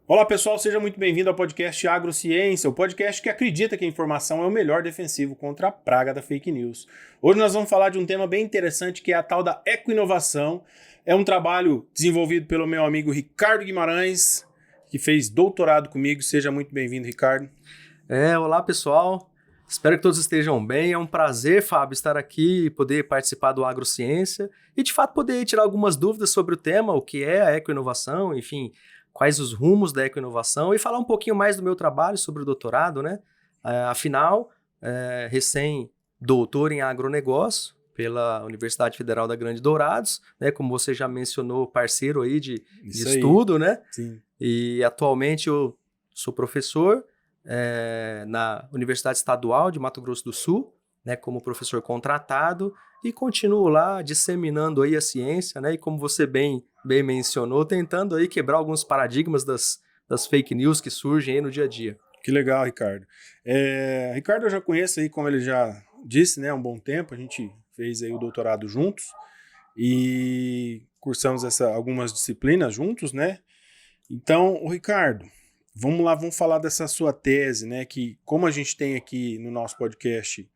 Olá pessoal, seja muito bem-vindo ao podcast Agrociência, o podcast que acredita que a informação é o melhor defensivo contra a praga da fake news. Hoje nós vamos falar de um tema bem interessante que é a tal da ecoinovação. É um trabalho desenvolvido pelo meu amigo Ricardo Guimarães, que fez doutorado comigo. Seja muito bem-vindo, Ricardo. Olá pessoal, espero que todos estejam bem. É um prazer, Fábio, estar aqui e poder participar do Agrociência e de fato poder tirar algumas dúvidas sobre o tema, o que é a ecoinovação, enfim, quais os rumos da ecoinovação e falar um pouquinho mais do meu trabalho sobre o doutorado, né? Afinal, recém-doutor em agronegócio pela Universidade Federal da Grande Dourados, né? Como você já mencionou, parceiro aí de Isso aí. estudo, né? Sim. E atualmente eu sou professor na Universidade Estadual de Mato Grosso do Sul, né, como professor contratado, e continuo lá disseminando aí a ciência, né, e como você bem mencionou, tentando aí quebrar alguns paradigmas das fake news que surgem aí no dia a dia. Que legal, Ricardo. Ricardo eu já conheço aí, como ele já disse, né, há um bom tempo. A gente fez aí o doutorado juntos e cursamos algumas disciplinas juntos, né? Então, o Ricardo, vamos lá, vamos falar dessa sua tese, né? Que como a gente tem aqui no nosso podcast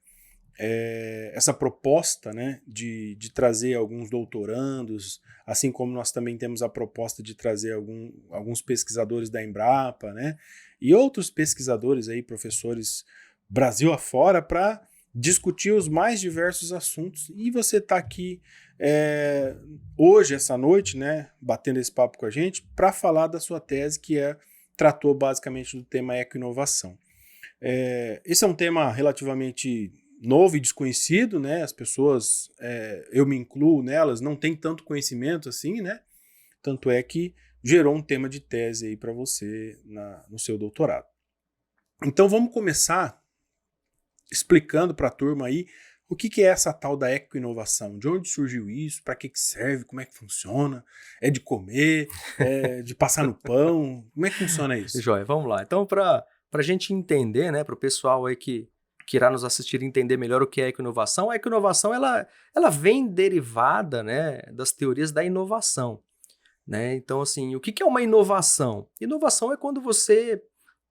essa proposta, né, de trazer alguns doutorandos, assim como nós também temos a proposta de trazer alguns pesquisadores da Embrapa, né, e outros pesquisadores aí, professores Brasil afora, para discutir os mais diversos assuntos. E você está aqui hoje, essa noite, né, batendo esse papo com a gente, para falar da sua tese, que tratou basicamente do tema ecoinovação. Esse é um tema relativamente novo e desconhecido, né? As pessoas, eu me incluo nelas, não têm tanto conhecimento assim, né? Tanto é que gerou um tema de tese aí para você no seu doutorado. Então vamos começar explicando para a turma aí o que é essa tal da ecoinovação, de onde surgiu isso, para que serve, como é que funciona, é de comer, é de passar no pão, como é que funciona isso? Joia, vamos lá. Então, para a gente entender, né, para o pessoal aí que irá nos assistir entender melhor o que é a ecoinovação ela vem derivada, né, das teorias da inovação, né? Então, assim, o que é uma inovação? Inovação é quando você,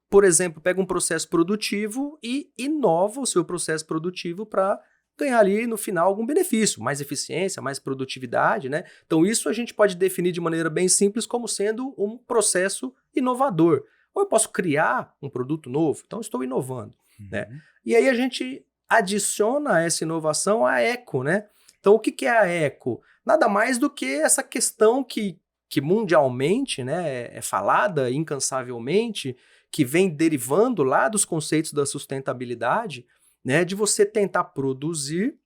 por exemplo, pega um processo produtivo e inova o seu processo produtivo para ganhar ali no final algum benefício, mais eficiência, mais produtividade, né? Então isso a gente pode definir de maneira bem simples como sendo um processo inovador. Ou eu posso criar um produto novo, então estou inovando, né? Uhum. E aí a gente adiciona a essa inovação a eco, né? Então o que é a eco? Nada mais do que essa questão que mundialmente, né, é falada incansavelmente, que vem derivando lá dos conceitos da sustentabilidade, né, de você tentar produzir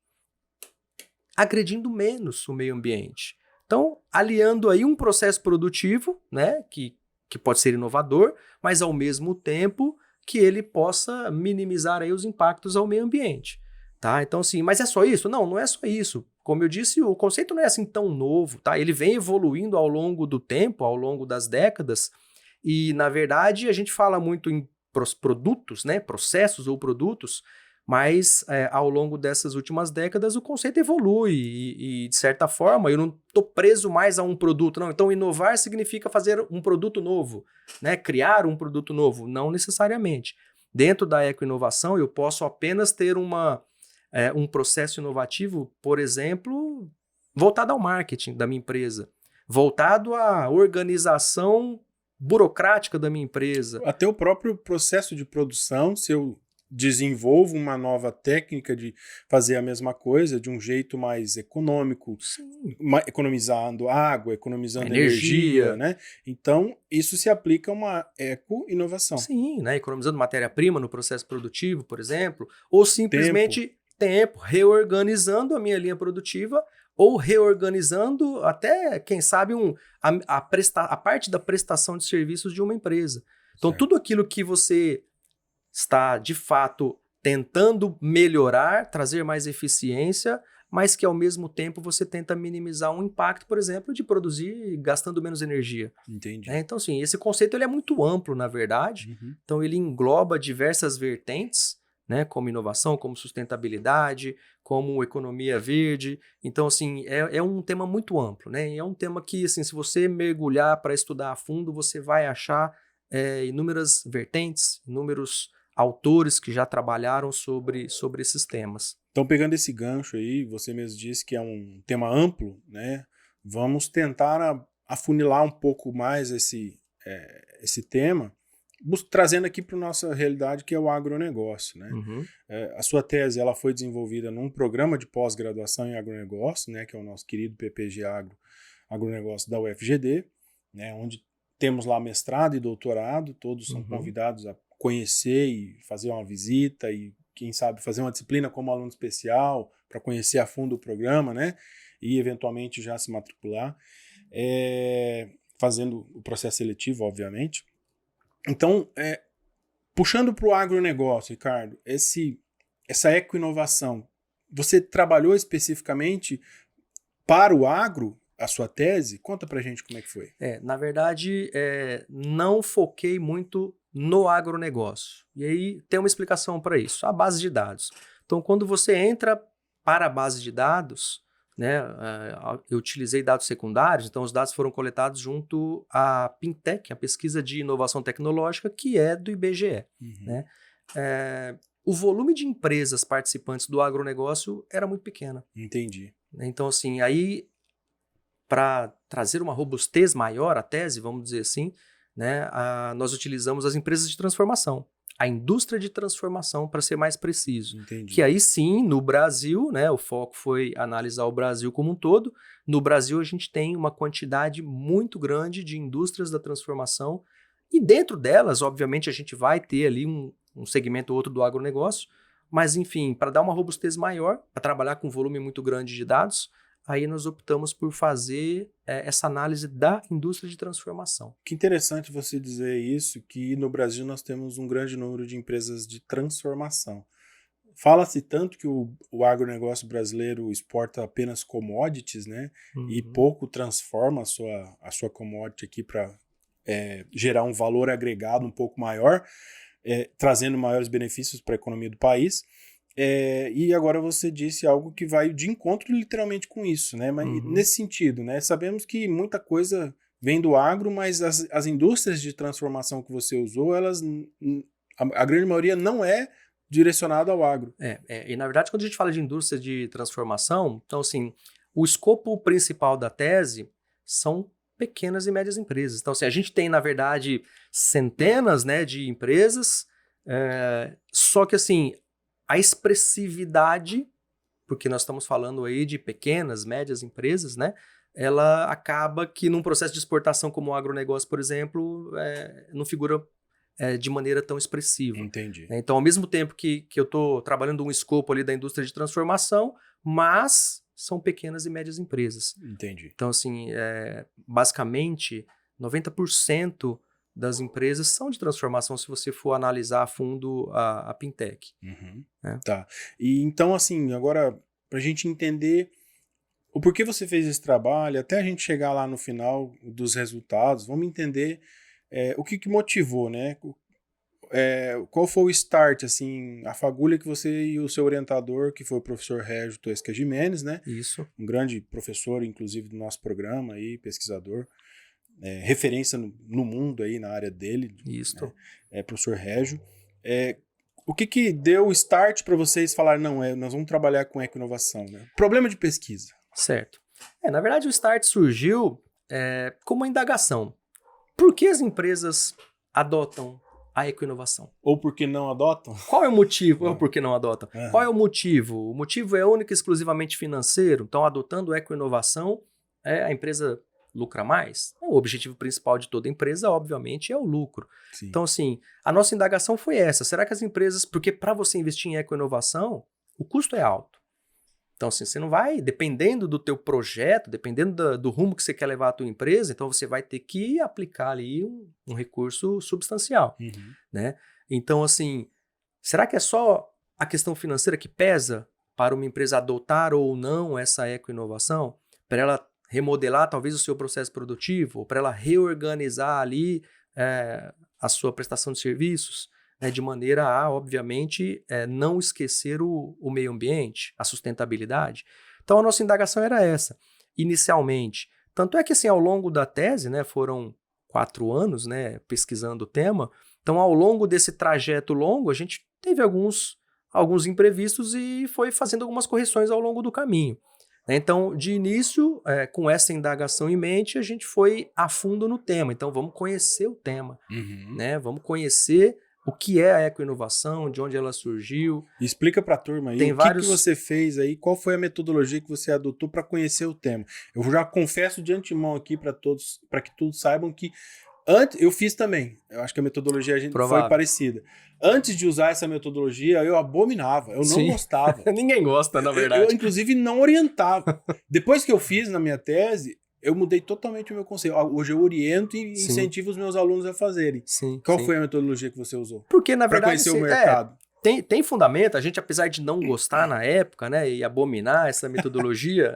agredindo menos o meio ambiente. Então, aliando aí um processo produtivo, né, que pode ser inovador, mas ao mesmo tempo que ele possa minimizar aí os impactos ao meio ambiente. Tá? Então, assim, mas é só isso? Não, não é só isso. Como eu disse, o conceito não é assim tão novo, tá? Ele vem evoluindo ao longo do tempo, ao longo das décadas, e, na verdade, a gente fala muito em produtos, né, processos ou produtos, mas ao longo dessas últimas décadas o conceito evolui e, de certa forma, eu não estou preso mais a um produto, não. Então, inovar significa fazer um produto novo, né, criar um produto novo, não necessariamente. Dentro da ecoinovação, eu posso apenas ter um processo inovativo, por exemplo, voltado ao marketing da minha empresa, voltado à organização burocrática da minha empresa. Até o próprio processo de produção, se eu desenvolvo uma nova técnica de fazer a mesma coisa de um jeito mais econômico, Sim. economizando água, A economizando energia, energia. né? Então, isso se aplica a uma eco-inovação. Sim, né? Economizando matéria-prima no processo produtivo, por exemplo, ou Tempo, simplesmente tempo, reorganizando a minha linha produtiva ou reorganizando até, quem sabe, a parte da prestação de serviços de uma empresa. Então, certo? tudo aquilo que você está, de fato, tentando melhorar, trazer mais eficiência, mas que, ao mesmo tempo, você tenta minimizar um impacto, por exemplo, de produzir gastando menos energia. Entendi. Então, assim, esse conceito ele é muito amplo, na verdade. Uhum. Então, ele engloba diversas vertentes, né, como inovação, como sustentabilidade, como economia verde. Então, assim, é um tema muito amplo, né? E é um tema que, assim, se você mergulhar para estudar a fundo, você vai achar inúmeras vertentes, inúmeros autores que já trabalharam sobre esses temas. Então, pegando esse gancho aí, você mesmo disse que é um tema amplo, né? Vamos tentar afunilar um pouco mais esse tema, trazendo aqui para a nossa realidade, que é o agronegócio, né? Uhum. A sua tese ela foi desenvolvida num programa de pós-graduação em agronegócio, né? Que é o nosso querido PPG Agronegócio da UFGD, né? Onde temos lá mestrado e doutorado, todos são convidados a conhecer e fazer uma visita e, quem sabe, fazer uma disciplina como aluno especial para conhecer a fundo o programa, né? E eventualmente já se matricular, fazendo o processo seletivo, obviamente. Então, puxando para o agronegócio, Ricardo, essa ecoinovação, você trabalhou especificamente para o agro, a sua tese? Conta para a gente como é que foi. Na verdade, não foquei muito no agronegócio. E aí tem uma explicação para isso, a base de dados. Então, quando você entra para a base de dados, né, eu utilizei dados secundários, então os dados foram coletados junto à Pintec, a pesquisa de inovação tecnológica, que é do IBGE. Né? O volume de empresas participantes do agronegócio era muito pequeno. Entendi. Então, assim, aí, para trazer uma robustez maior à tese, vamos dizer assim, né, nós utilizamos as empresas de transformação, a indústria de transformação, para ser mais preciso. Entendi. Que aí sim, no Brasil, né, o foco foi analisar o Brasil como um todo. No Brasil, a gente tem uma quantidade muito grande de indústrias da transformação e dentro delas, obviamente, a gente vai ter ali um segmento ou outro do agronegócio, mas enfim, para dar uma robustez maior, para trabalhar com um volume muito grande de dados, aí nós optamos por fazer essa análise da indústria de transformação. Que interessante você dizer isso, que no Brasil nós temos um grande número de empresas de transformação. Fala-se tanto que o agronegócio brasileiro exporta apenas commodities, né? E pouco transforma a sua commodity aqui para gerar um valor agregado um pouco maior, trazendo maiores benefícios para a economia do país. E agora você disse algo que vai de encontro literalmente com isso, né? Mas nesse sentido, né? Sabemos que muita coisa vem do agro, mas as indústrias de transformação que você usou, a grande maioria não é direcionada ao agro. E na verdade, quando a gente fala de indústria de transformação, então assim, o escopo principal da tese são pequenas e médias empresas. Então assim, a gente tem, na verdade, centenas, né, de empresas, só que assim, a expressividade, porque nós estamos falando aí de pequenas, médias empresas, né? Ela acaba que num processo de exportação como o agronegócio, por exemplo, não figura de maneira tão expressiva. Entendi. Então, ao mesmo tempo que eu estou trabalhando um escopo ali da indústria de transformação, mas são pequenas e médias empresas. Entendi. Então, assim, basicamente, 90% das empresas são de transformação, se você for analisar a fundo a Pintec. Tá. E então, assim, agora, para a gente entender o porquê você fez esse trabalho, até a gente chegar lá no final dos resultados, vamos entender o que motivou, né? Qual foi o start, assim, a fagulha que você e o seu orientador, que foi o professor Régio Toesca Gimenez, né? Isso. Um grande professor, inclusive, do nosso programa aí, pesquisador, referência no mundo aí na área dele. Isso. Professor Régio. O que deu o start para vocês falarem, não, nós vamos trabalhar com ecoinovação, né? Problema de pesquisa. Certo. Na verdade, o start surgiu como uma indagação. Por que as empresas adotam a ecoinovação? Ou porque não adotam? Qual é o motivo? Ou por que não adotam? Qual é o motivo? O motivo é único e exclusivamente financeiro. Então, adotando ecoinovação, a empresa lucra mais? O objetivo principal de toda empresa, obviamente, é o lucro. Sim. Então, assim, a nossa indagação foi essa. Será que as empresas... Porque para você investir em ecoinovação, o custo é alto. Então, assim, você não vai, dependendo do teu projeto, dependendo do rumo que você quer levar a tua empresa, então você vai ter que aplicar ali um recurso substancial, né? Então, assim, será que é só a questão financeira que pesa para uma empresa adotar ou não essa ecoinovação? Para ela remodelar talvez o seu processo produtivo, ou para ela reorganizar ali a sua prestação de serviços? De maneira a, obviamente, não esquecer o meio ambiente, a sustentabilidade. Então, a nossa indagação era essa, inicialmente. Tanto é que, assim, ao longo da tese, né, foram 4 anos, né, pesquisando o tema. Então, ao longo desse trajeto longo, a gente teve alguns imprevistos e foi fazendo algumas correções ao longo do caminho. Então, de início, com essa indagação em mente, a gente foi a fundo no tema. Então, vamos conhecer o tema, né? Vamos conhecer o que é a ecoinovação, de onde ela surgiu. Explica para a turma aí que você fez aí, qual foi a metodologia que você adotou para conhecer o tema. Eu já confesso de antemão aqui para todos, para que todos saibam que antes eu fiz também. Eu acho que a metodologia foi parecida. Antes de usar essa metodologia, eu abominava, eu não gostava. Ninguém gosta, na verdade. Eu, inclusive, não orientava. Depois que eu fiz na minha tese, eu mudei totalmente o meu conceito. Hoje eu oriento e incentivo os meus alunos a fazerem. Qual foi a metodologia que você usou? Porque, na verdade, para conhecer o mercado. Tem fundamento, a gente, apesar de não gostar na época, né, e abominar essa metodologia,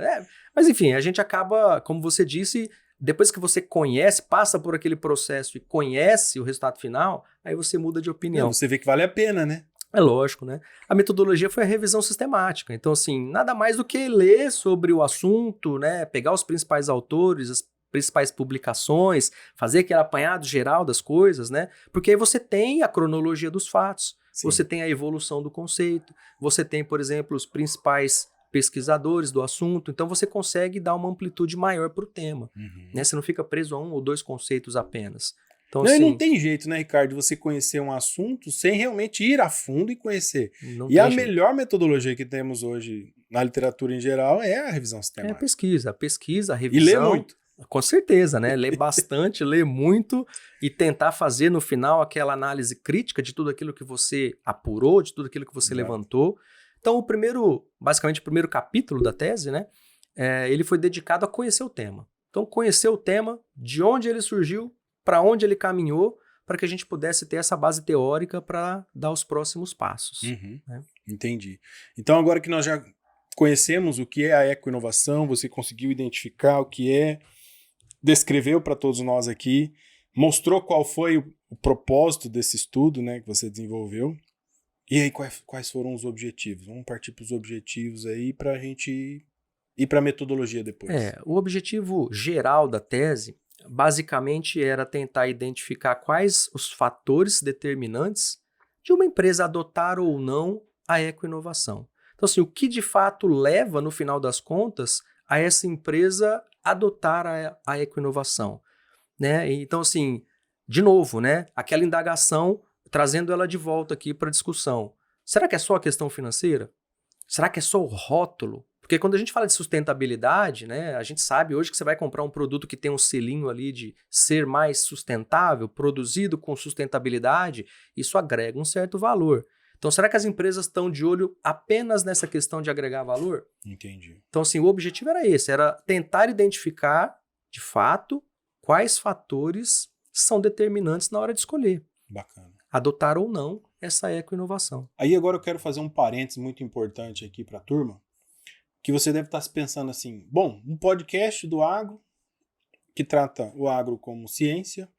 mas enfim, a gente acaba, como você disse, depois que você conhece, passa por aquele processo e conhece o resultado final, aí você muda de opinião. Você vê que vale a pena, né? É lógico, né? A metodologia foi a revisão sistemática. Então, assim, nada mais do que ler sobre o assunto, né? Pegar os principais autores, as principais publicações, fazer aquele apanhado geral das coisas, né? Porque aí você tem a cronologia dos fatos, você tem a evolução do conceito, você tem, por exemplo, os principais pesquisadores do assunto, então você consegue dar uma amplitude maior para o tema, né? Você não fica preso a 1 ou 2 conceitos apenas. Então, não, assim, não tem jeito, né, Ricardo, de você conhecer um assunto sem realmente ir a fundo e conhecer. E a melhor metodologia que temos hoje na literatura em geral é a revisão sistemática. É a pesquisa, a revisão. E ler muito. Com certeza, né? Ler bastante, ler muito e tentar fazer no final aquela análise crítica de tudo aquilo que você apurou, de tudo aquilo que você levantou. Então, basicamente o primeiro capítulo da tese, né? Ele foi dedicado a conhecer o tema. Então, conhecer o tema, de onde ele surgiu, para onde ele caminhou, para que a gente pudesse ter essa base teórica para dar os próximos passos. Né? Entendi. Então, agora que nós já conhecemos o que é a ecoinovação, você conseguiu identificar o que é, descreveu para todos nós aqui, mostrou qual foi o propósito desse estudo, né, que você desenvolveu. E aí, quais foram os objetivos? Vamos partir para os objetivos aí para a gente ir para a metodologia depois. O objetivo geral da tese, basicamente, era tentar identificar quais os fatores determinantes de uma empresa adotar ou não a ecoinovação. Então, assim, o que de fato leva, no final das contas, a essa empresa adotar a ecoinovação, né? Então, assim, de novo, né? Aquela indagação, trazendo ela de volta aqui para a discussão. Será que é só a questão financeira? Será que é só o rótulo? Porque quando a gente fala de sustentabilidade, né, a gente sabe hoje que você vai comprar um produto que tem um selinho ali de ser mais sustentável, produzido com sustentabilidade, isso agrega um certo valor. Então, será que as empresas estão de olho apenas nessa questão de agregar valor? Entendi. Então, assim, o objetivo era esse, era tentar identificar, de fato, quais fatores são determinantes na hora de escolher. Bacana. Adotar ou não essa ecoinovação. Aí agora eu quero fazer um parênteses muito importante aqui para a turma, que você deve estar se pensando assim, bom, um podcast do agro, que trata o agro como ciência,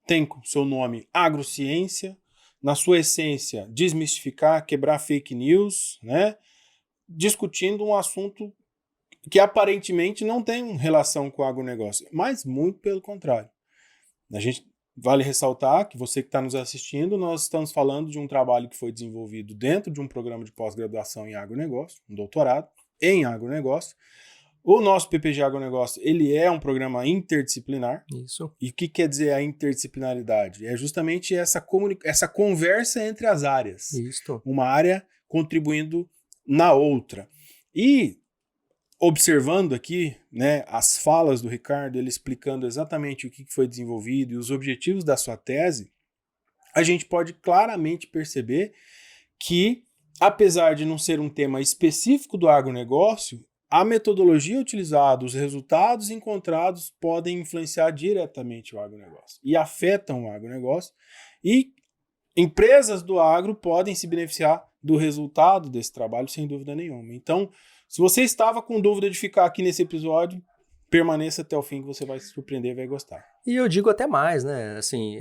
tem seu nome Agrociência, na sua essência, desmistificar, quebrar fake news, né? Discutindo um assunto que aparentemente não tem relação com o agronegócio, mas muito pelo contrário. A gente vale ressaltar que você que está nos assistindo, nós estamos falando de um trabalho que foi desenvolvido dentro de um programa de pós-graduação em agronegócio, um doutorado em agronegócio. O nosso PPG Agronegócio, ele é um programa interdisciplinar. Isso. E o que quer dizer a interdisciplinaridade? É justamente essa conversa entre as áreas. Isso. Uma área contribuindo na outra. E observando aqui, né, as falas do Ricardo, ele explicando exatamente o que foi desenvolvido e os objetivos da sua tese, a gente pode claramente perceber que, apesar de não ser um tema específico do agronegócio, a metodologia utilizada, os resultados encontrados podem influenciar diretamente o agronegócio e afetam o agronegócio, e empresas do agro podem se beneficiar do resultado desse trabalho sem dúvida nenhuma. Então, se você estava com dúvida de ficar aqui nesse episódio, permaneça até o fim que você vai se surpreender e vai gostar. E eu digo até mais, né? Assim,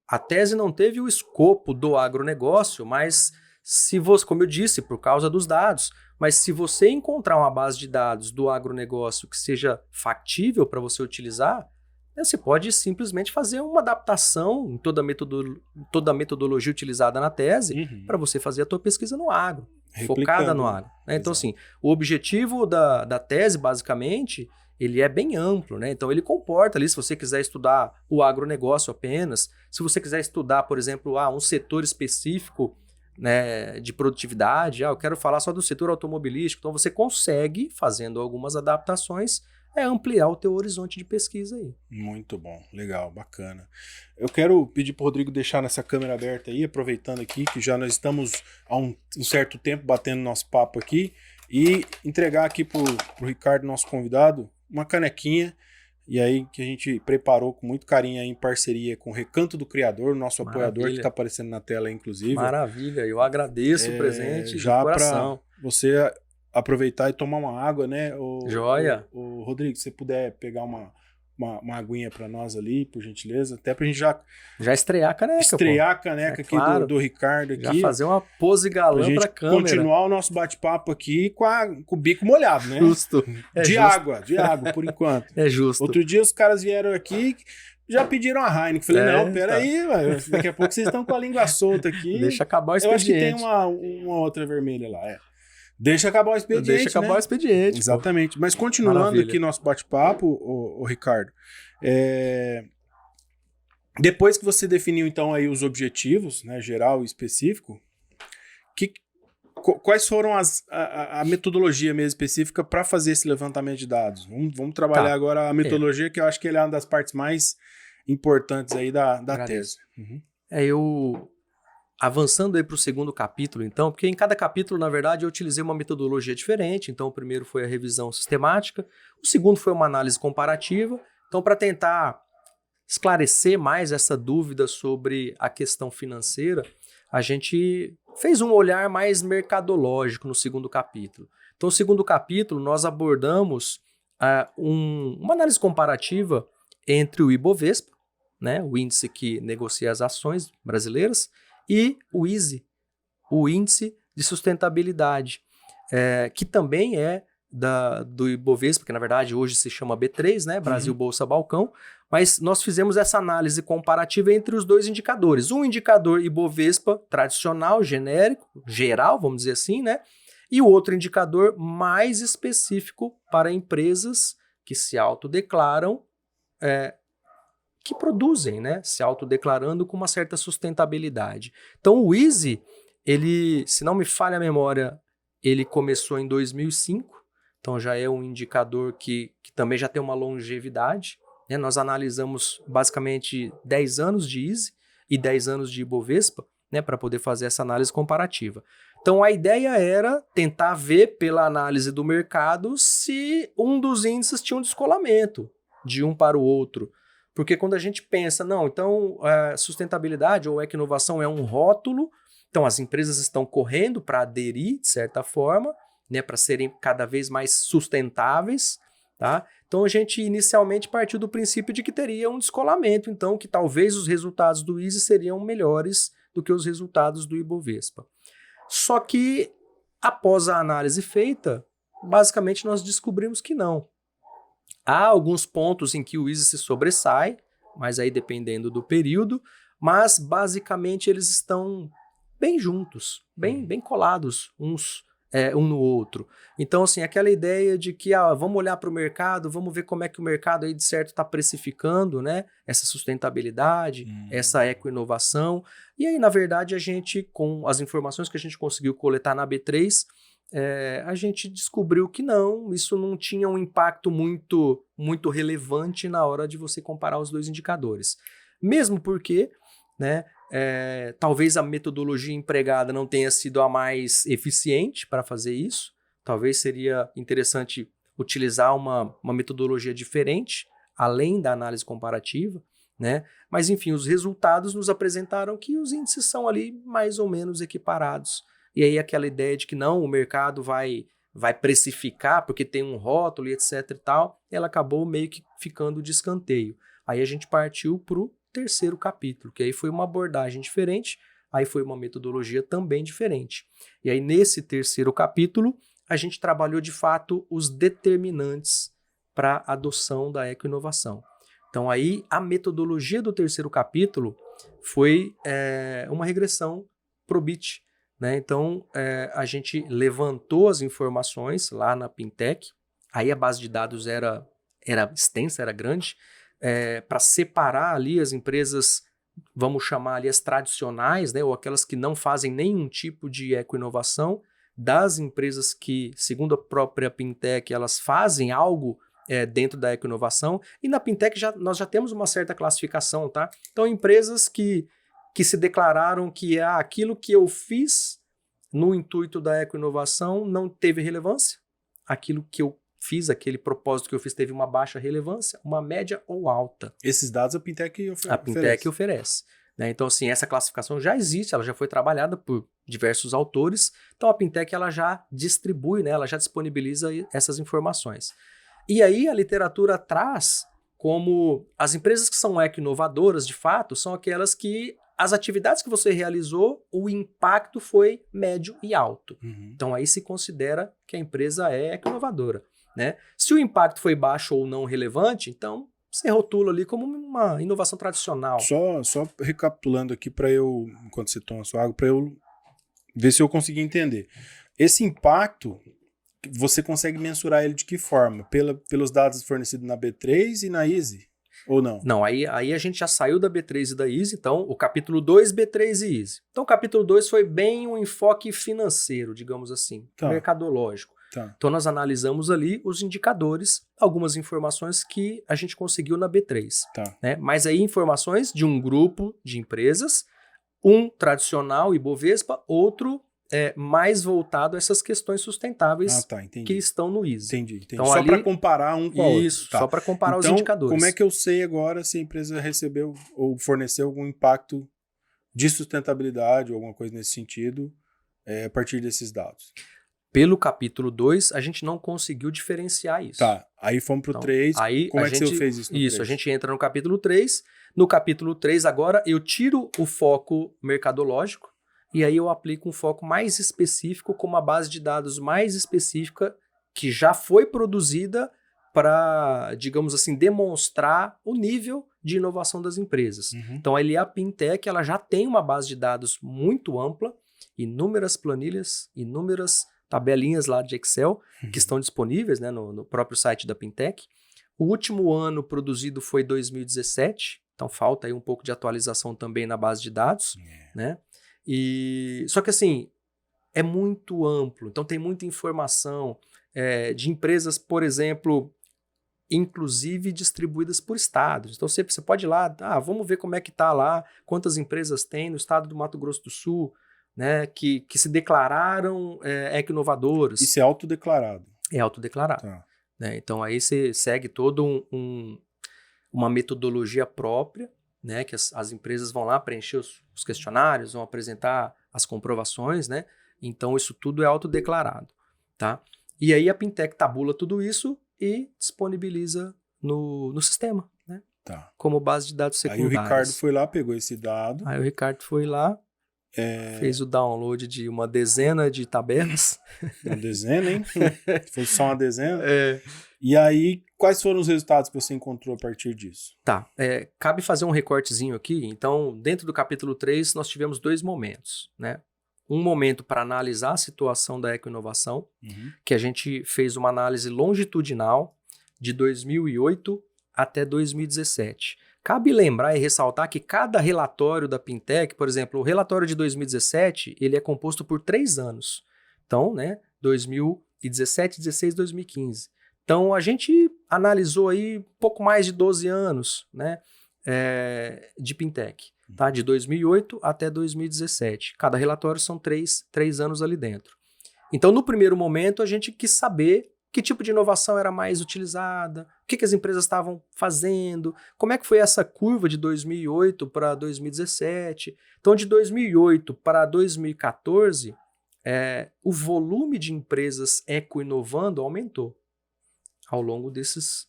a tese não teve o escopo do agronegócio, mas se você, como eu disse, por causa dos dados, mas se você encontrar uma base de dados do agronegócio que seja factível para você utilizar, Você pode simplesmente fazer uma adaptação em toda a metodologia utilizada na tese para você fazer a tua pesquisa no agro, focada no agro. Né? Então, assim, o objetivo da tese, basicamente, ele é bem amplo, né? Então, ele comporta ali, se você quiser estudar o agronegócio apenas, se você quiser estudar, por exemplo, um setor específico, né, de produtividade, eu quero falar só do setor automobilístico, então você consegue, fazendo algumas adaptações, ampliar o teu horizonte de pesquisa aí. Muito bom, legal, bacana. Eu quero pedir para o Rodrigo deixar nessa câmera aberta aí, aproveitando aqui que já nós estamos há um certo tempo batendo nosso papo aqui, e entregar aqui para o Ricardo, nosso convidado, uma canequinha, e aí que a gente preparou com muito carinho aí, em parceria com o Recanto do Criador, nosso apoiador, que está aparecendo na tela aí, inclusive. Maravilha, eu agradeço o presente já de coração. Para você aproveitar e tomar uma água, né? Joia. O Rodrigo, se você puder pegar uma aguinha para nós ali, por gentileza, até pra gente já estrear a caneca. Estrear a caneca aqui claro. do Ricardo aqui. Já fazer uma pose galã pra câmera. Continuar o nosso bate-papo aqui com o bico molhado, né? Justo. De água, por enquanto. É justo. Outro dia os caras vieram aqui, já pediram a Heineken. Falei, não, peraí, daqui a pouco vocês estão com a língua solta aqui. Deixa acabar o expediente. Eu acho que tem uma outra vermelha lá, Deixa acabar o expediente. Deixa acabar o expediente. Exatamente. Mas continuando aqui nosso bate-papo, o Ricardo, depois que você definiu então aí os objetivos, né, geral e específico, quais foram a metodologia mesmo específica para fazer esse levantamento de dados? Vamos trabalhar agora a metodologia, que eu acho que é uma das partes mais importantes aí da tese. Eu avançando aí para o segundo capítulo, então, porque em cada capítulo, na verdade, eu utilizei uma metodologia diferente. Então, o primeiro foi a revisão sistemática, o segundo foi uma análise comparativa. Então, para tentar esclarecer mais essa dúvida sobre a questão financeira, a gente fez um olhar mais mercadológico no segundo capítulo. Então, no segundo capítulo, nós abordamos uma análise comparativa entre o Ibovespa, né, o índice que negocia as ações brasileiras, e o ISE, o Índice de Sustentabilidade, que também é do Ibovespa, que na verdade hoje se chama B3, né? Brasil Bolsa Balcão, mas nós fizemos essa análise comparativa entre os dois indicadores. Um indicador Ibovespa tradicional, genérico, geral, vamos dizer assim, né? E o outro indicador mais específico para empresas que se autodeclaram que produzem, né, se autodeclarando com uma certa sustentabilidade. Então o ISE, ele, se não me falha a memória, ele começou em 2005, então já é um indicador que também já tem uma longevidade, né? Nós analisamos basicamente 10 anos de ISE e 10 anos de Ibovespa, né, para poder fazer essa análise comparativa. Então a ideia era tentar ver pela análise do mercado se um dos índices tinha um descolamento de um para o outro. Porque quando a gente pensa, então sustentabilidade ou ecoinovação é um rótulo, então as empresas estão correndo para aderir, de certa forma, né, para serem cada vez mais sustentáveis, tá? Então a gente inicialmente partiu do princípio de que teria um descolamento, então que talvez os resultados do ISE seriam melhores do que os resultados do Ibovespa. Só que após a análise feita, basicamente nós descobrimos que não. Há alguns pontos em que o ISE se sobressai, mas aí dependendo do período, mas basicamente eles estão bem juntos, bem colados um no outro. Então, assim, aquela ideia de que vamos olhar para o mercado, vamos ver como é que o mercado aí de certo está precificando, né, essa sustentabilidade, essa ecoinovação. E aí, na verdade, a gente, com as informações que a gente conseguiu coletar na B3, a gente descobriu que não, isso não tinha um impacto muito relevante na hora de você comparar os dois indicadores. Mesmo porque, né, talvez a metodologia empregada não tenha sido a mais eficiente para fazer isso. Talvez seria interessante utilizar uma metodologia diferente, além da análise comparativa, né? Mas, enfim, os resultados nos apresentaram que os índices são ali mais ou menos equiparados. E aí aquela ideia de que não, o mercado vai precificar porque tem um rótulo e etc e tal, ela acabou meio que ficando de escanteio. Aí a gente partiu para o terceiro capítulo, que aí foi uma abordagem diferente, aí foi uma metodologia também diferente. E aí nesse terceiro capítulo, a gente trabalhou de fato os determinantes para a adoção da ecoinovação. Então aí a metodologia do terceiro capítulo foi uma regressão Probit, né? Então a gente levantou as informações lá na Pintec, aí a base de dados era extensa, era grande, para separar ali as empresas, vamos chamar ali as tradicionais, né? Ou aquelas que não fazem nenhum tipo de eco-inovação, das empresas que, segundo a própria Pintec, elas fazem algo dentro da eco-inovação. E na Pintec nós já temos uma certa classificação, tá? Então, empresas que se declararam que aquilo que eu fiz no intuito da eco-inovação não teve relevância, aquilo que eu fiz, aquele propósito que eu fiz teve uma baixa relevância, uma média ou alta. Esses dados a Pintec oferece. A Pintec oferece. Né? Então, assim, essa classificação já existe, ela já foi trabalhada por diversos autores. Então, a Pintec ela já distribui, né? Ela já disponibiliza essas informações. E aí, a literatura traz como as empresas que são eco-inovadoras, de fato, são aquelas que as atividades que você realizou, o impacto foi médio e alto. Uhum. Então, aí se considera que a empresa é eco-inovadora. Né? Se o impacto foi baixo ou não relevante, então você rotula ali como uma inovação tradicional. Só recapitulando aqui para eu, enquanto você toma a sua água, para eu ver se eu consegui entender. Esse impacto, você consegue mensurar ele de que forma? Pelos dados fornecidos na B3 e na Easy? Ou não? Não, aí a gente já saiu da B3 e da Easy, então o capítulo 2, B3 e Easy. Então o capítulo 2 foi bem um enfoque financeiro, digamos assim, mercadológico. Tá. Então nós analisamos ali os indicadores, algumas informações que a gente conseguiu na B3. Tá. Né? Mas aí informações de um grupo de empresas, um tradicional Ibovespa, outro mais voltado a essas questões sustentáveis que estão no Easy. Entendi. Então, só para comparar um com o outro. Isso, só para comparar então, os indicadores. Como é que eu sei agora se a empresa recebeu ou forneceu algum impacto de sustentabilidade ou alguma coisa nesse sentido a partir desses dados? Pelo capítulo 2, a gente não conseguiu diferenciar isso. Tá, aí fomos pro 3. Como é que você fez isso no 3? Isso, a gente entra no capítulo 3. No capítulo 3, agora, eu tiro o foco mercadológico e aí eu aplico um foco mais específico com uma base de dados mais específica que já foi produzida para, digamos assim, demonstrar o nível de inovação das empresas. Uhum. Então, a Pintec ela já tem uma base de dados muito ampla, inúmeras planilhas, inúmeras tabelinhas lá de Excel que estão disponíveis, né, no próprio site da Pintec. O último ano produzido foi 2017, então falta aí um pouco de atualização também na base de dados, né? Só que assim, é muito amplo, então tem muita informação de empresas, por exemplo, inclusive distribuídas por estados. Então você pode ir lá, vamos ver como é que está lá, quantas empresas tem no estado do Mato Grosso do Sul, né, que se declararam eco-inovadoras. Isso é autodeclarado? É autodeclarado. Tá. Né? Então aí você segue toda uma metodologia própria, né, que as empresas vão lá preencher os questionários, vão apresentar as comprovações, né? Então isso tudo é autodeclarado. Tá? E aí a Pintec tabula tudo isso e disponibiliza no sistema, né? Tá. Como base de dados secundários. Aí o Ricardo foi lá, pegou esse dado. Aí o Ricardo foi lá, fez o download de uma dezena de tabelas. Uma dezena, hein? Foi só uma dezena? E aí, quais foram os resultados que você encontrou a partir disso? Tá, cabe fazer um recortezinho aqui. Então, dentro do capítulo 3, nós tivemos 2 momentos, né? Um momento para analisar a situação da eco-inovação, que a gente fez uma análise longitudinal de 2008 até 2017. Cabe lembrar e ressaltar que cada relatório da Pintec, por exemplo, o relatório de 2017, ele é composto por 3 anos. Então, né, 2017, 16, 2015. Então, a gente analisou aí pouco mais de 12 anos, né, de Pintec, tá? De 2008 até 2017. Cada relatório são 3 anos ali dentro. Então, no primeiro momento, a gente quis saber que tipo de inovação era mais utilizada, o que as empresas estavam fazendo, como é que foi essa curva de 2008 para 2017. Então, de 2008 para 2014, o volume de empresas eco-inovando aumentou ao longo desses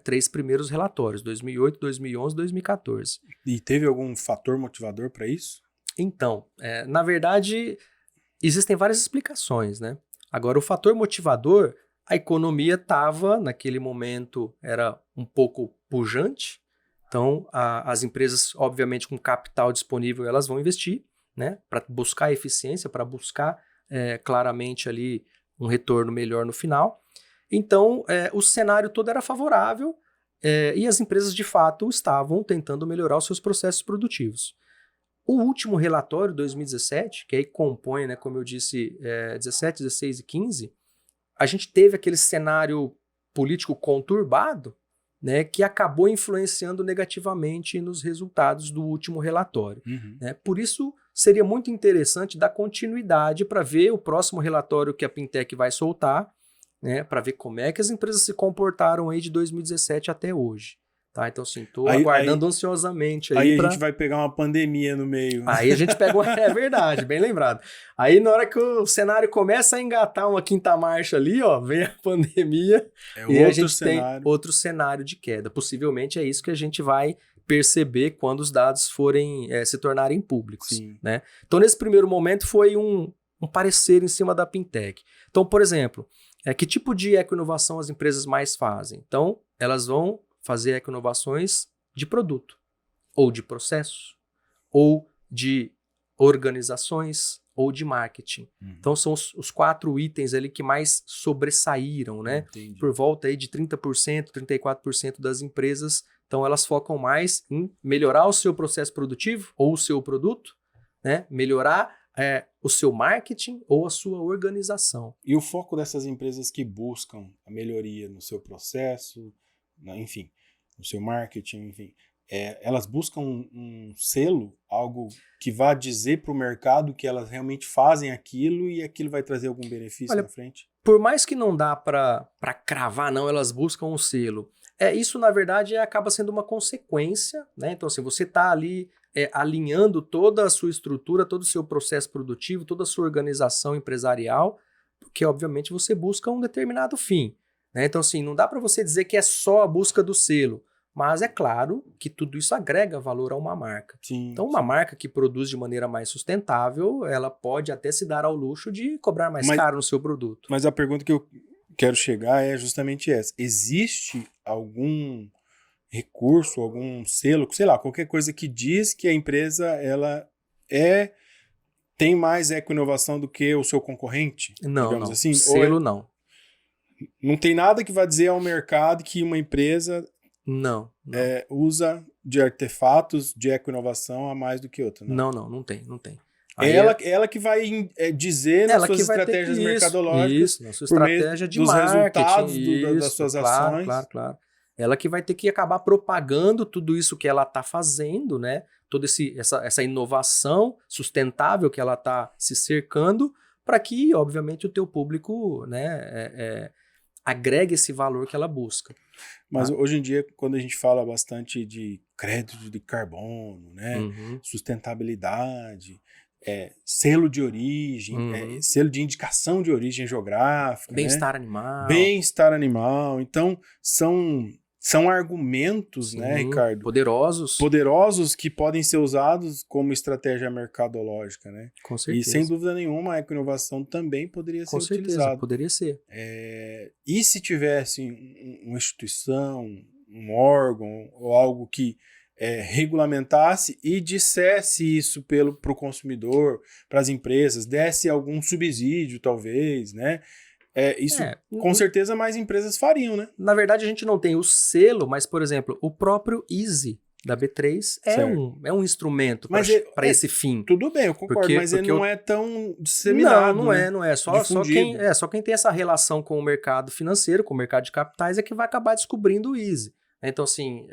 3 primeiros relatórios, 2008, 2011, 2014. E teve algum fator motivador para isso? Então, na verdade, existem várias explicações, né? Agora, o fator motivador, A economia estava, naquele momento, era um pouco pujante, então as empresas, obviamente, com capital disponível, elas vão investir, né, para buscar eficiência, para buscar claramente ali um retorno melhor no final. Então, o cenário todo era favorável e as empresas, de fato, estavam tentando melhorar os seus processos produtivos. O último relatório, 2017, que aí compõe, né, como eu disse, 17, 16 e 15, a gente teve aquele cenário político conturbado, né, que acabou influenciando negativamente nos resultados do último relatório. Né? Por isso, seria muito interessante dar continuidade para ver o próximo relatório que a Pintec vai soltar, né, para ver como é que as empresas se comportaram aí de 2017 até hoje. Tá? Então, assim, estou aguardando ansiosamente. Aí a gente vai pegar uma pandemia no meio. Né? Aí a gente pega é verdade, bem lembrado. Aí na hora que o cenário começa a engatar uma quinta marcha ali, ó, vem a pandemia e a gente tem outro cenário de queda. Possivelmente é isso que a gente vai perceber quando os dados forem se tornarem públicos. Né? Então, nesse primeiro momento, foi um parecer em cima da Pintec. Então, por exemplo, que tipo de eco-inovação as empresas mais fazem? Então, elas vão fazer eco-inovações de produto, ou de processo, ou de organizações, ou de marketing. Então, são os 4 itens ali que mais sobressaíram, né? Entendi. Por volta aí de 30%, 34% das empresas. Então, elas focam mais em melhorar o seu processo produtivo, ou o seu produto, né? Melhorar o seu marketing ou a sua organização. E o foco dessas empresas que buscam a melhoria no seu processo, enfim, no seu marketing, enfim, elas buscam um selo, algo que vá dizer para o mercado que elas realmente fazem aquilo e aquilo vai trazer algum benefício na frente? Por mais que não dá para cravar, não, elas buscam um selo. Isso, na verdade, acaba sendo uma consequência, né? Então, assim, você está ali alinhando toda a sua estrutura, todo o seu processo produtivo, toda a sua organização empresarial, porque, obviamente, você busca um determinado fim. Né? Então, assim, não dá para você dizer que é só a busca do selo, mas é claro que tudo isso agrega valor a uma marca. Então, uma marca que produz de maneira mais sustentável, ela pode até se dar ao luxo de cobrar mais caro no seu produto. Mas a pergunta que eu quero chegar é justamente essa. Existe algum recurso, algum selo, sei lá, qualquer coisa que diz que a empresa ela tem mais eco-inovação do que o seu concorrente? Não, digamos não. Assim? Selo não. Não tem nada que vá dizer ao mercado que uma empresa usa de artefatos de eco-inovação a mais do que outra. Não tem. Ela que vai dizer nas suas estratégias mercadológicas, na sua estratégia de marketing, resultados das suas ações. Claro. Ela que vai ter que acabar propagando tudo isso que ela está fazendo, né? Toda essa inovação sustentável que ela está se cercando, para que, obviamente, o teu público, né, agregue esse valor que ela busca. Mas hoje em dia, quando a gente fala bastante de crédito de carbono, né, sustentabilidade, selo de origem, selo de indicação de origem geográfica, bem-estar animal. Então, são argumentos, né, Ricardo? Poderosos que podem ser usados como estratégia mercadológica, né? Com certeza. E sem dúvida nenhuma, a eco-inovação também poderia ser utilizada. Poderia ser. E se tivesse uma instituição, um órgão ou algo que regulamentasse e dissesse isso para o consumidor, para as empresas, desse algum subsídio, talvez, né? Isso com certeza mais empresas fariam, né? Na verdade, a gente não tem o selo, mas, por exemplo, o próprio Easy da B3 é um instrumento para esse fim. Tudo bem, eu concordo, mas ele não é tão disseminado. Não é. Só quem tem essa relação com o mercado financeiro, com o mercado de capitais, é que vai acabar descobrindo o Easy. Então, assim...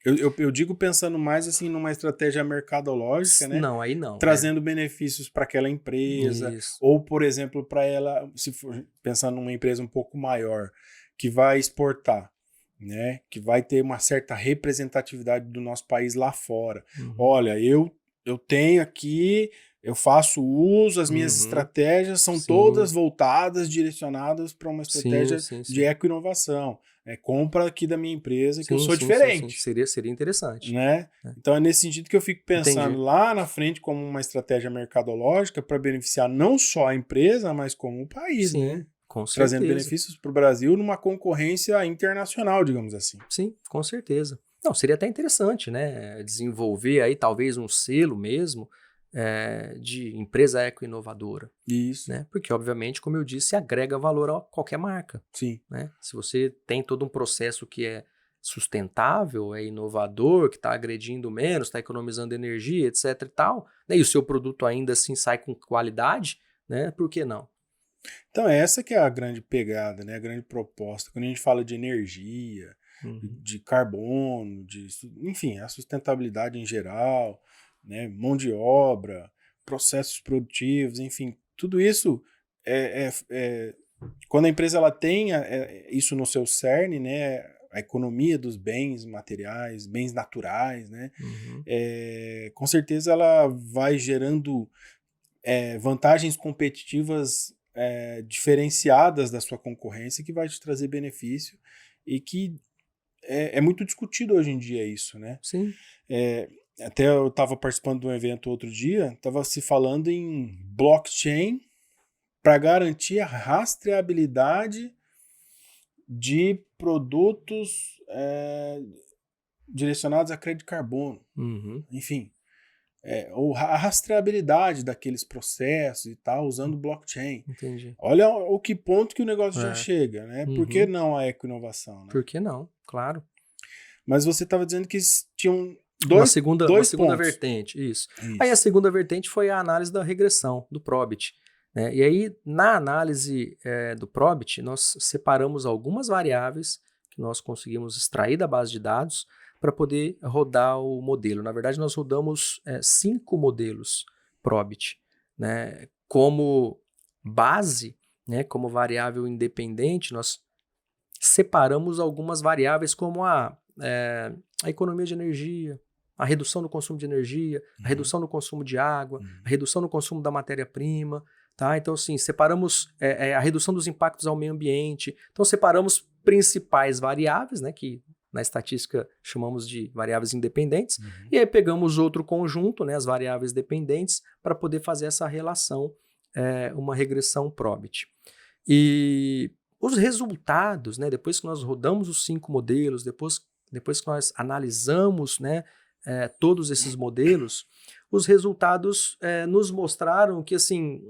Eu digo pensando mais assim numa estratégia mercadológica, né? Não, aí não. Trazendo benefícios para aquela empresa. Isso. Ou, por exemplo, para ela, se for pensando numa empresa um pouco maior, que vai exportar, né? Que vai ter uma certa representatividade do nosso país lá fora. Olha, eu tenho aqui... Eu faço uso, as minhas estratégias são todas voltadas, direcionadas para uma estratégia de eco-inovação. Compra aqui da minha empresa que eu sou diferente. Seria interessante. Né? Então é nesse sentido que eu fico pensando lá na frente como uma estratégia mercadológica para beneficiar não só a empresa, mas como o país. Né? Com trazendo certeza. benefícios para o Brasil numa concorrência internacional, digamos assim. Sim, com certeza. Não, seria até interessante, né? Desenvolver aí talvez um selo mesmo de empresa eco-inovadora, Isso, né? Porque, obviamente, como eu disse, agrega valor a qualquer marca, sim. né? Se você tem todo um processo que é sustentável, é inovador, que está agredindo menos, está economizando energia, etc e tal, né? E o seu produto ainda assim sai com qualidade, né? Por que não? Então, essa que é a grande pegada, né? A grande proposta. Quando a gente fala de energia, Uhum. de carbono, enfim, a sustentabilidade em geral, né? Mão de obra, processos produtivos, enfim, tudo isso quando a empresa ela tem isso no seu cerne, né? A economia dos bens materiais, bens naturais, né? Uhum. Com certeza ela vai gerando vantagens competitivas diferenciadas da sua concorrência que vai te trazer benefício e que é muito discutido hoje em dia isso, né? Sim. Até eu estava participando de um evento outro dia, estava se falando em blockchain para garantir a rastreabilidade de produtos direcionados a crédito de carbono. Uhum. Enfim, ou a rastreabilidade daqueles processos e tal, usando blockchain. Entendi. Olha o que ponto que o negócio já É. chega, né? Por que Uhum. não a eco-inovação, né? Por que não? Claro. Mas você estava dizendo que tinham Uma dois segunda pontos. vertente, isso. Aí a Isso. segunda vertente foi a análise da regressão, do Probit, né? E aí, na análise do Probit, nós separamos algumas variáveis que nós conseguimos extrair da base de dados para poder rodar o modelo. Na verdade, nós rodamos 5 modelos Probit, né? Como base, né? Como variável independente, nós separamos algumas variáveis como a economia de energia, a redução do consumo de energia, a redução do consumo de água, a redução do consumo da matéria-prima, tá? Então, assim, separamos a redução dos impactos ao meio ambiente. Então, separamos principais variáveis, né, que na estatística chamamos de variáveis independentes, e aí pegamos outro conjunto, né, as variáveis dependentes, para poder fazer essa relação, uma regressão Probit. E os resultados, né, depois que nós rodamos os 5 modelos, depois que nós analisamos, né, todos esses modelos, os resultados nos mostraram que, assim,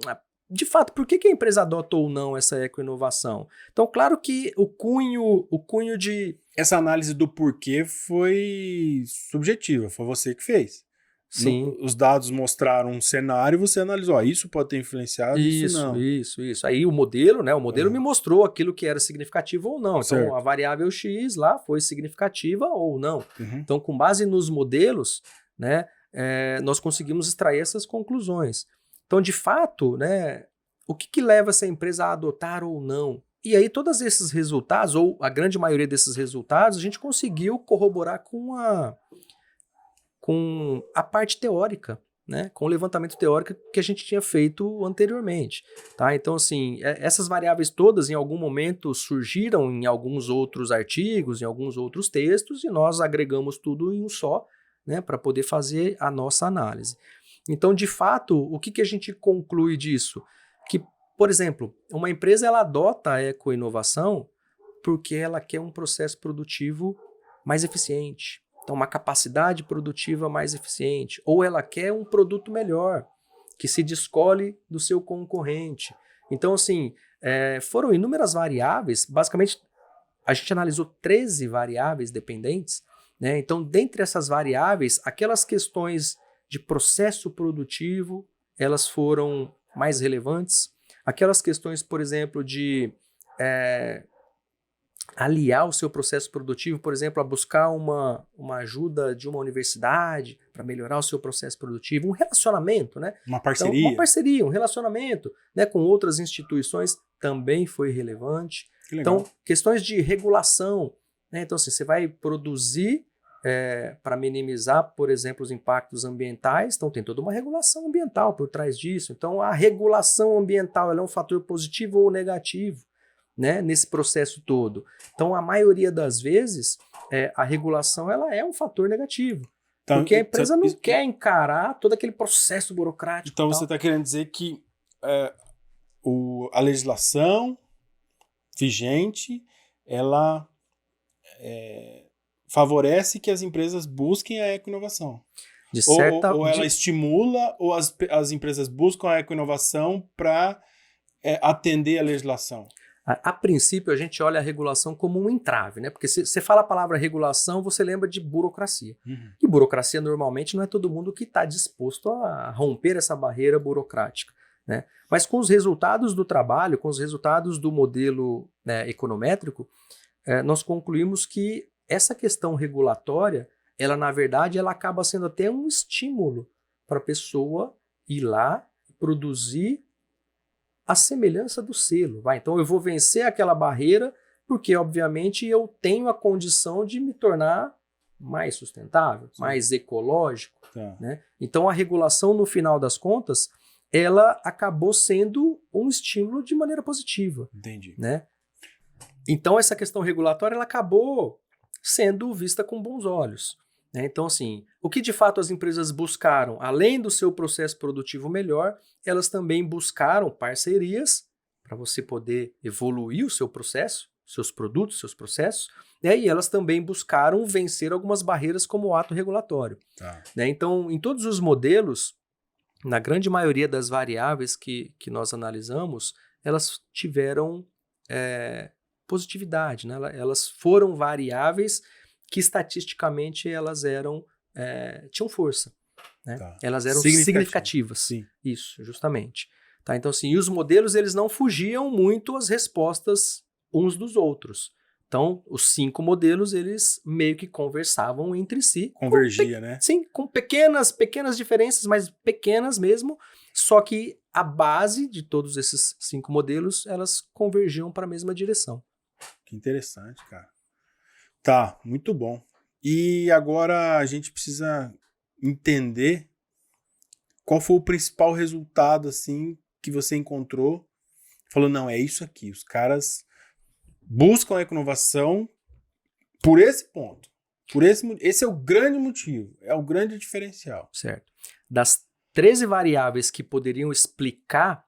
de fato, por que a empresa adota ou não essa eco-inovação? Então, claro que o cunho de... Essa análise do porquê foi subjetiva, foi você que fez. Sim. Os dados mostraram um cenário e você analisou, isso pode ter influenciado, isso não. Isso. Aí o modelo, né? O modelo me mostrou aquilo que era significativo ou não. Então, Certo. a variável X lá foi significativa ou não. Uhum. Então, com base nos modelos, né, nós conseguimos extrair essas conclusões. Então, de fato, né, o que leva essa empresa a adotar ou não? E aí, todos esses resultados, ou a grande maioria desses resultados, a gente conseguiu corroborar com a parte teórica, né, com o levantamento teórico que a gente tinha feito anteriormente. Tá? Então, assim, essas variáveis todas, em algum momento, surgiram em alguns outros artigos, em alguns outros textos, e nós agregamos tudo em um só, né, para poder fazer a nossa análise. Então, de fato, o que a gente conclui disso? Que, por exemplo, uma empresa ela adota a eco-inovação porque ela quer um processo produtivo mais eficiente. Então, uma capacidade produtiva mais eficiente. Ou ela quer um produto melhor, que se descole do seu concorrente. Então, assim, foram inúmeras variáveis. Basicamente, a gente analisou 13 variáveis dependentes, né? Então, dentre essas variáveis, aquelas questões de processo produtivo, elas foram mais relevantes. Aquelas questões, por exemplo, de aliar o seu processo produtivo, por exemplo, a buscar uma ajuda de uma universidade para melhorar o seu processo produtivo, um relacionamento, né? Uma parceria. Então, uma parceria, um relacionamento, né, com outras instituições também foi relevante. Que legal. Então, questões de regulação, né? Então, assim, você vai produzir para minimizar, por exemplo, os impactos ambientais, então tem toda uma regulação ambiental por trás disso. Então, a regulação ambiental ela é um fator positivo ou negativo, né, nesse processo todo. Então, a maioria das vezes, a regulação ela é um fator negativo. Então, porque a empresa não quer encarar todo aquele processo burocrático. Então, você está querendo dizer que a legislação vigente, ela favorece que as empresas busquem a eco-inovação. De certa... Ou ela estimula, ou as empresas buscam a eco-inovação para atender a legislação. A princípio, a gente olha a regulação como um entrave, né? Porque se você fala a palavra regulação, você lembra de burocracia. Uhum. E burocracia, normalmente, não é todo mundo que está disposto a romper essa barreira burocrática, né? Mas com os resultados do trabalho, com os resultados do modelo, né, econométrico, nós concluímos que essa questão regulatória, ela, na verdade, ela acaba sendo até um estímulo para a pessoa ir lá e produzir a semelhança do selo. Então eu vou vencer aquela barreira porque, obviamente, eu tenho a condição de me tornar mais sustentável, sim, mais ecológico. Tá. Né? Então a regulação, no final das contas, ela acabou sendo um estímulo de maneira positiva. Entendi. Né? Então essa questão regulatória ela acabou sendo vista com bons olhos. Né? Então, assim, o que de fato as empresas buscaram, além do seu processo produtivo melhor, elas também buscaram parcerias para você poder evoluir o seu processo, seus produtos, seus processos, né? E elas também buscaram vencer algumas barreiras como o ato regulatório. Tá. Né? Então, em todos os modelos, na grande maioria das variáveis que nós analisamos, elas tiveram positividade, né? Elas foram variáveis que estatisticamente elas eram, tinham força, né? Tá. Elas eram significativas. Sim. Isso, justamente. Tá? Então, assim, e os modelos eles não fugiam muito às respostas uns dos outros. Então, os 5 modelos, eles meio que conversavam entre si. Convergia, né? Sim, com pequenas diferenças, mas pequenas mesmo, só que a base de todos esses 5 modelos, elas convergiam para a mesma direção. Que interessante, cara. Tá, muito bom. E agora a gente precisa entender qual foi o principal resultado, assim, que você encontrou. Falou, não, é isso aqui. Os caras buscam a inovação por esse ponto. Esse é o grande motivo, é o grande diferencial. Certo. Das 13 variáveis que poderiam explicar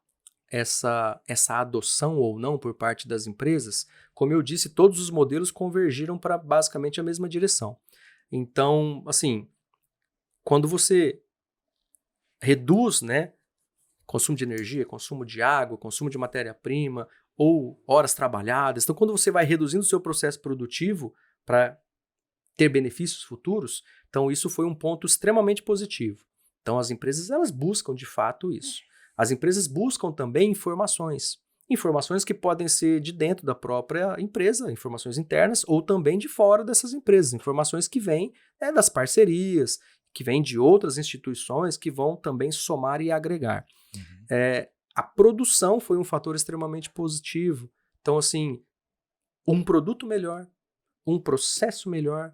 essa adoção ou não por parte das empresas, como eu disse, todos os modelos convergiram para basicamente a mesma direção. Então, assim, quando você reduz, né, consumo de energia, consumo de água, consumo de matéria-prima ou horas trabalhadas, então quando você vai reduzindo o seu processo produtivo para ter benefícios futuros, então isso foi um ponto extremamente positivo. Então as empresas elas buscam de fato isso. As empresas buscam também informações que podem ser de dentro da própria empresa, informações internas, ou também de fora dessas empresas, informações que vêm das parcerias, que vêm de outras instituições que vão também somar e agregar. Uhum. A produção foi um fator extremamente positivo. Então, assim, um produto melhor, um processo melhor,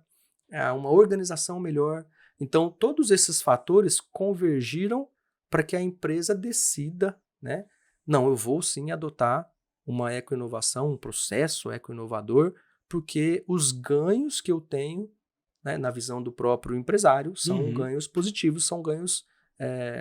uma organização melhor. Então, todos esses fatores convergiram para que a empresa decida, né? Não, eu vou sim adotar uma eco-inovação, um processo eco-inovador, porque os ganhos que eu tenho, né, na visão do próprio empresário são ganhos positivos, são ganhos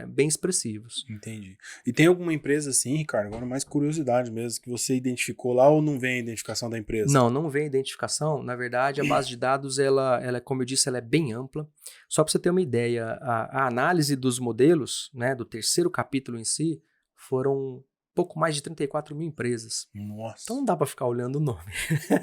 bem expressivos. Entendi. E tem alguma empresa assim, Ricardo, agora mais curiosidade mesmo, que você identificou lá ou não vem a identificação da empresa? Não vem a identificação. Na verdade, a base de dados, ela, como eu disse, ela é bem ampla. Só para você ter uma ideia, a análise dos modelos, né, do terceiro capítulo em si, foram pouco mais de 34 mil empresas. Nossa. Então não dá para ficar olhando o nome.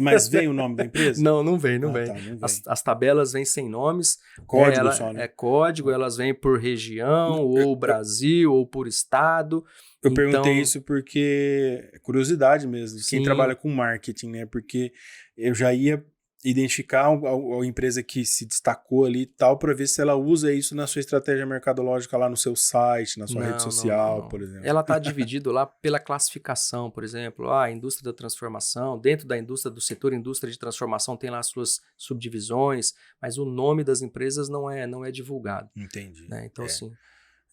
Mas vem o nome da empresa? Não vem. Tá, não vem. As tabelas vêm sem nomes. Código só, né? É código, elas vêm por região, ou Brasil, ou por estado. Eu perguntei isso porque é curiosidade mesmo, de quem trabalha com marketing, né? Porque eu já ia identificar a empresa que se destacou ali e tal, para ver se ela usa isso na sua estratégia mercadológica lá no seu site, na sua rede social, por exemplo. Ela está dividida lá pela classificação, por exemplo, a indústria da transformação, dentro da indústria do setor indústria de transformação tem lá as suas subdivisões, mas o nome das empresas não é divulgado. Entendi. Né? Então, assim...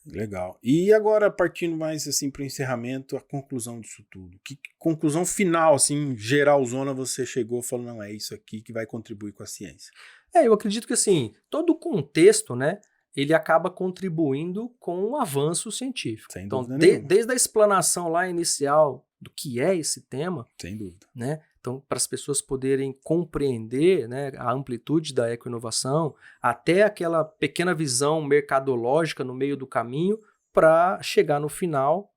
Legal. E agora, partindo mais assim para o encerramento, a conclusão disso tudo. Que conclusão final, assim, geralzona, você chegou falando, não, é isso aqui que vai contribuir com a ciência? Eu acredito que, assim, todo o contexto, né, ele acaba contribuindo com o avanço científico. Sem então, dúvida nenhuma. Desde a explanação lá inicial do que é esse tema, sem dúvida, né, Então, para as pessoas poderem compreender, né, a amplitude da ecoinovação, até aquela pequena visão mercadológica no meio do caminho, para chegar no final,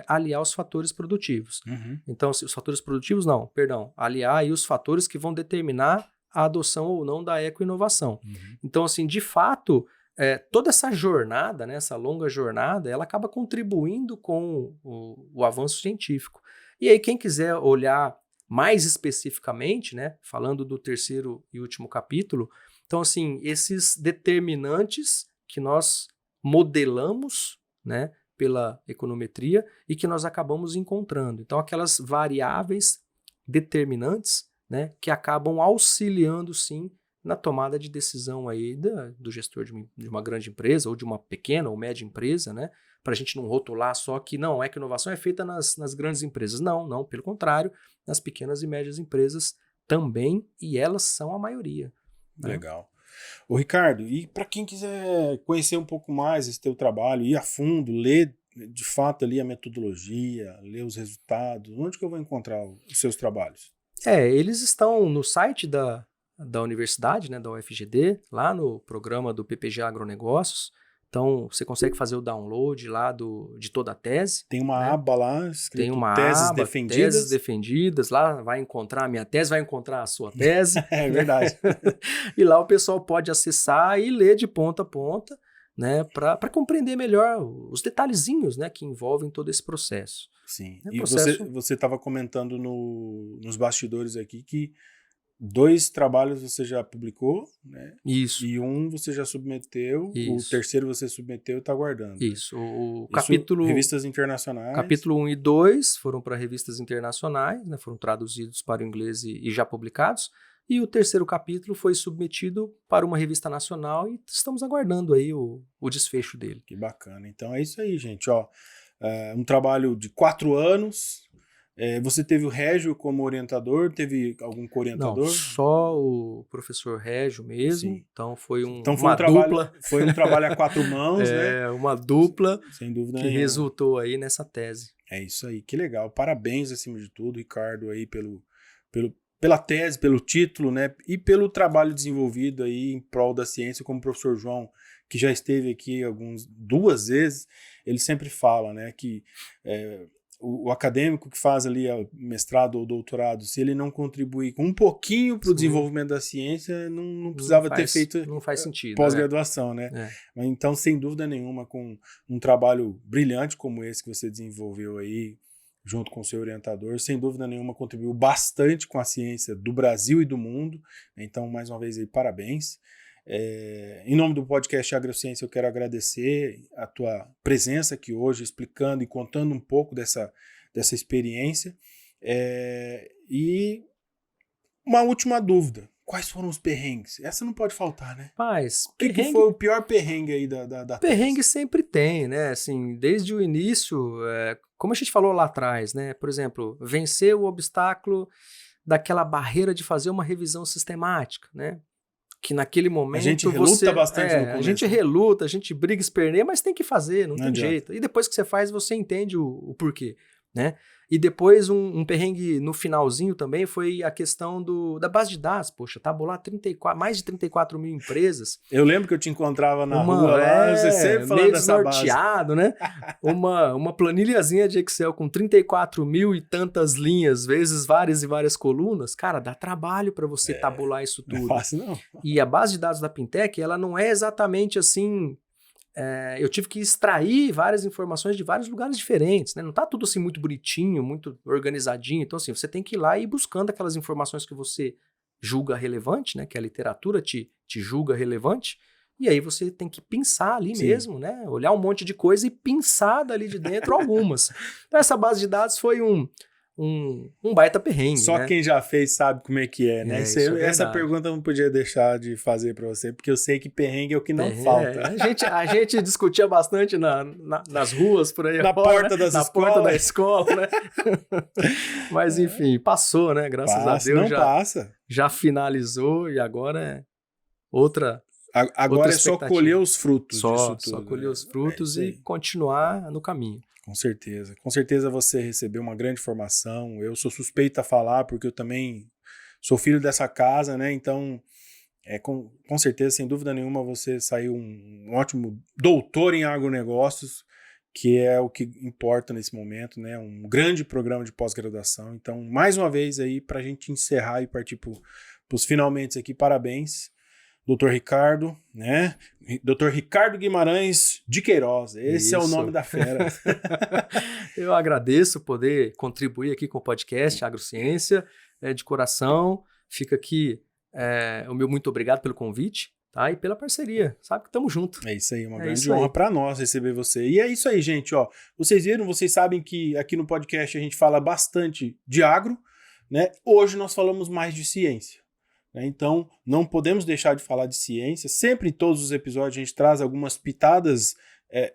aliar os fatores produtivos. Então, os fatores produtivos, aliar aí os fatores que vão determinar a adoção ou não da ecoinovação. Então, assim, de fato, toda essa jornada, né, essa longa jornada, ela acaba contribuindo com o avanço científico. E aí, quem quiser olhar mais especificamente, né, falando do terceiro e último capítulo, então, assim, esses determinantes que nós modelamos, né, pela econometria e que nós acabamos encontrando. Então, aquelas variáveis determinantes, né, que acabam auxiliando, sim, na tomada de decisão aí do gestor de uma grande empresa ou de uma pequena ou média empresa, né, para a gente não rotular só que não, a inovação é feita nas grandes empresas. Não, pelo contrário, nas pequenas e médias empresas também, e elas são a maioria. Né? Legal. Ô Ricardo, e para quem quiser conhecer um pouco mais esse teu trabalho, ir a fundo, ler de fato ali a metodologia, ler os resultados, onde que eu vou encontrar os seus trabalhos? Eles estão no site da universidade, né, da UFGD, lá no programa do PPG Agronegócios. Então, você consegue fazer o download lá de toda a tese. Tem uma aba lá, escrito Tem uma Teses aba, Defendidas. Teses Defendidas, lá vai encontrar a minha tese, vai encontrar a sua tese. É verdade. E lá o pessoal pode acessar e ler de ponta a ponta, né, para compreender melhor os detalhezinhos, né, que envolvem todo esse processo. Sim, É e processo... você estava comentando nos bastidores aqui que 2 trabalhos você já publicou, né? Isso. E 1 você já submeteu, Isso. O terceiro você submeteu e está aguardando. Isso. Isso, Capítulo... revistas internacionais. Capítulo 1 e 2 foram para revistas internacionais, né? Foram traduzidos para o inglês e já publicados. E o terceiro capítulo foi submetido para uma revista nacional e estamos aguardando aí o desfecho dele. Que bacana. Então é isso aí, gente. Ó, um trabalho de 4 anos. Você teve o Régio como orientador? Teve algum co-orientador? Não, só o professor Régio mesmo. Sim. Então foi Então uma dupla. Foi um trabalho a 4 mãos, né? Uma dupla sem dúvida que nenhuma. resultou aí nessa tese. É isso aí, que legal. Parabéns, acima de tudo, Ricardo, aí pela tese, pelo título, né? E pelo trabalho desenvolvido aí em prol da ciência, como o professor João, que já esteve aqui 2 vezes, ele sempre fala, né, que o acadêmico que faz ali mestrado ou doutorado, se ele não contribuir com um pouquinho para o desenvolvimento da ciência, não precisava ter feito não faz sentido, pós-graduação, né? Então, sem dúvida nenhuma, com um trabalho brilhante como esse que você desenvolveu aí, junto com o seu orientador, sem dúvida nenhuma contribuiu bastante com a ciência do Brasil e do mundo. Então, mais uma vez, aí, parabéns. Em nome do podcast Agrociência, eu quero agradecer a tua presença aqui hoje, explicando e contando um pouco dessa experiência. E uma última dúvida. Quais foram os perrengues? Essa não pode faltar, né? Mas, o que foi o pior perrengue aí da perrengue tese? sempre tem, né? Assim, desde o início, como a gente falou lá atrás, né? Por exemplo, vencer o obstáculo daquela barreira de fazer uma revisão sistemática, né? Que naquele momento a gente reluta bastante no começo. A gente reluta, a gente briga, esperneia, mas tem que fazer, não tem adianta. jeito. E depois que você faz, você entende o porquê, né? E depois um perrengue no finalzinho também foi a questão da base de dados. Poxa, tabular mais de 34 mil empresas. Eu lembro que eu te encontrava na rua lá, você sempre falando dessa base. Né? uma planilhazinha de Excel com 34 mil e tantas linhas, vezes várias e várias colunas. Cara, dá trabalho para você tabular isso tudo. Não é fácil, não. E a base de dados da Pintec, ela não é exatamente assim... eu tive que extrair várias informações de vários lugares diferentes, né? Não tá tudo assim muito bonitinho, muito organizadinho. Então, assim, você tem que ir lá e ir buscando aquelas informações que você julga relevante, né? Que a literatura te julga relevante. E aí você tem que pensar ali mesmo, né? Olhar um monte de coisa e pensar dali de dentro algumas. Então, essa base de dados foi um baita perrengue. Só né? quem já fez sabe como é que é, né? Essa pergunta eu não podia deixar de fazer para você, porque eu sei que perrengue é o que não falta. A gente discutia bastante nas ruas por aí na fora, porta né? das porta da escola, né? Mas enfim, passou, né? Graças a Deus passa. Já finalizou e agora é outra Agora é só colher os frutos disso tudo. Só colher os frutos e continuar no caminho. Com certeza. Com certeza você recebeu uma grande formação. Eu sou suspeito a falar porque eu também sou filho dessa casa, né? Então, com certeza, sem dúvida nenhuma, você saiu um ótimo doutor em agronegócios, que é o que importa nesse momento, né? Um grande programa de pós-graduação. Então, mais uma vez aí, para a gente encerrar e partir para os finalmente aqui, parabéns. Doutor Ricardo, né? Doutor Ricardo Guimarães de Queiroz. Esse é o nome da fera. Eu agradeço poder contribuir aqui com o podcast Agrociência, de coração. Fica aqui o meu muito obrigado pelo convite, tá? E pela parceria. Sabe que estamos juntos. É isso aí, uma grande honra para nós receber você. E é isso aí, gente, ó. Vocês viram, vocês sabem que aqui no podcast a gente fala bastante de agro, né? Hoje nós falamos mais de ciência. Então, não podemos deixar de falar de ciência. Sempre em todos os episódios a gente traz algumas pitadas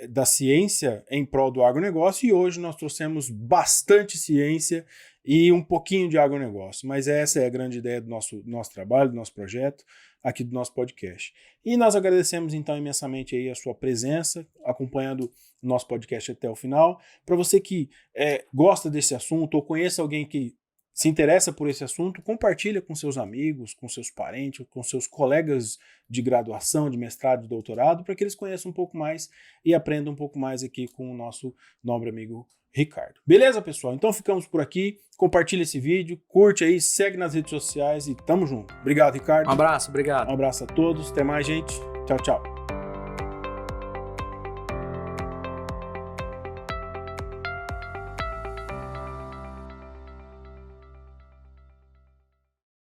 da ciência em prol do agronegócio e hoje nós trouxemos bastante ciência e um pouquinho de agronegócio. Mas essa é a grande ideia do nosso trabalho, do nosso projeto, aqui do nosso podcast. E nós agradecemos então imensamente aí a sua presença, acompanhando o nosso podcast até o final. Para você que gosta desse assunto ou conheça alguém que se interessa por esse assunto, compartilha com seus amigos, com seus parentes, com seus colegas de graduação, de mestrado, de doutorado, para que eles conheçam um pouco mais e aprendam um pouco mais aqui com o nosso nobre amigo Ricardo. Beleza, pessoal? Então ficamos por aqui. Compartilha esse vídeo, curte aí, segue nas redes sociais e tamo junto. Obrigado, Ricardo. Um abraço, obrigado. Um abraço a todos. Até mais, gente. Tchau, tchau.